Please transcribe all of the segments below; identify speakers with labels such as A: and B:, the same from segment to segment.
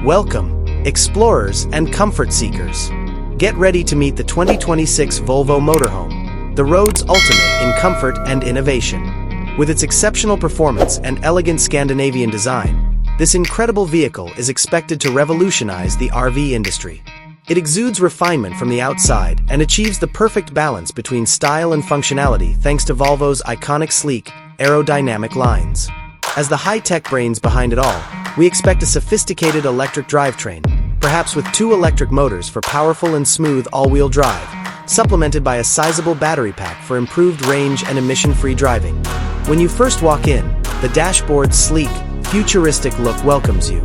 A: Welcome, explorers and comfort seekers. Get ready to meet the 2026 Volvo Motorhome, the road's ultimate in comfort and innovation. With its exceptional performance and elegant Scandinavian design, this incredible vehicle is expected to revolutionize the RV industry. It exudes refinement from the outside and achieves the perfect balance between style and functionality thanks to Volvo's iconic sleek, aerodynamic lines. As the high-tech brains behind it all, we expect a sophisticated electric drivetrain, perhaps with 2 electric motors for powerful and smooth all-wheel drive, supplemented by a sizable battery pack for improved range and emission-free driving. When you first walk in, the dashboard's sleek, futuristic look welcomes you.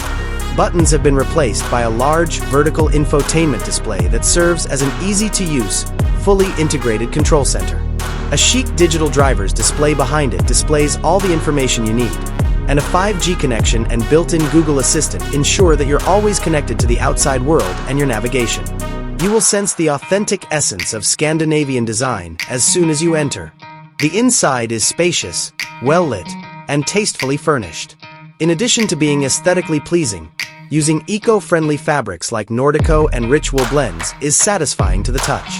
A: Buttons have been replaced by a large, vertical infotainment display that serves as an easy-to-use, fully integrated control center. A chic digital driver's display behind it displays all the information you need, and a 5G connection and built-in Google Assistant ensure that you're always connected to the outside world and your navigation. You will sense the authentic essence of Scandinavian design as soon as you enter. The inside is spacious, well-lit, and tastefully furnished. In addition to being aesthetically pleasing, using eco-friendly fabrics like Nordico and rich wool blends is satisfying to the touch.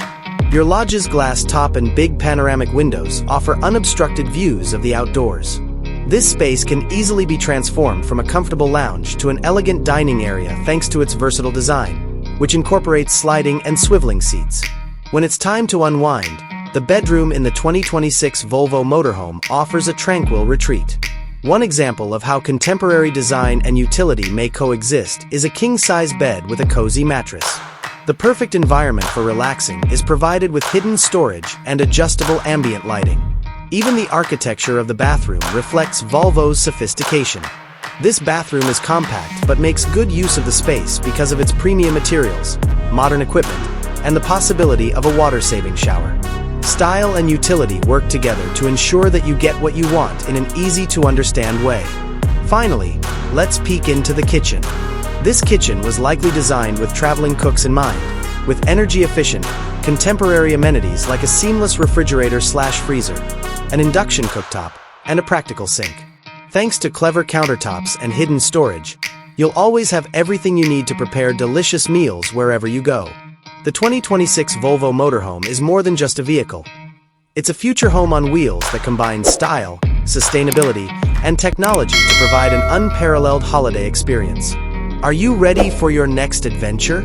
A: Your lodge's glass top and big panoramic windows offer unobstructed views of the outdoors. This space can easily be transformed from a comfortable lounge to an elegant dining area thanks to its versatile design, which incorporates sliding and swiveling seats. When it's time to unwind, the bedroom in the 2026 Volvo Motorhome offers a tranquil retreat. One example of how contemporary design and utility may coexist is a king-size bed with a cozy mattress. The perfect environment for relaxing is provided with hidden storage and adjustable ambient lighting. Even the architecture of the bathroom reflects Volvo's sophistication. This bathroom is compact but makes good use of the space because of its premium materials, modern equipment, and the possibility of a water-saving shower. Style and utility work together to ensure that you get what you want in an easy-to-understand way. Finally, let's peek into the kitchen. This kitchen was likely designed with traveling cooks in mind, with energy-efficient, contemporary amenities like a seamless refrigerator/freezer, an induction cooktop, and a practical sink. Thanks to clever countertops and hidden storage, you'll always have everything you need to prepare delicious meals wherever you go. The 2026 Volvo Motorhome is more than just a vehicle. It's a future home on wheels that combines style, sustainability, and technology to provide an unparalleled holiday experience. Are you ready for your next adventure?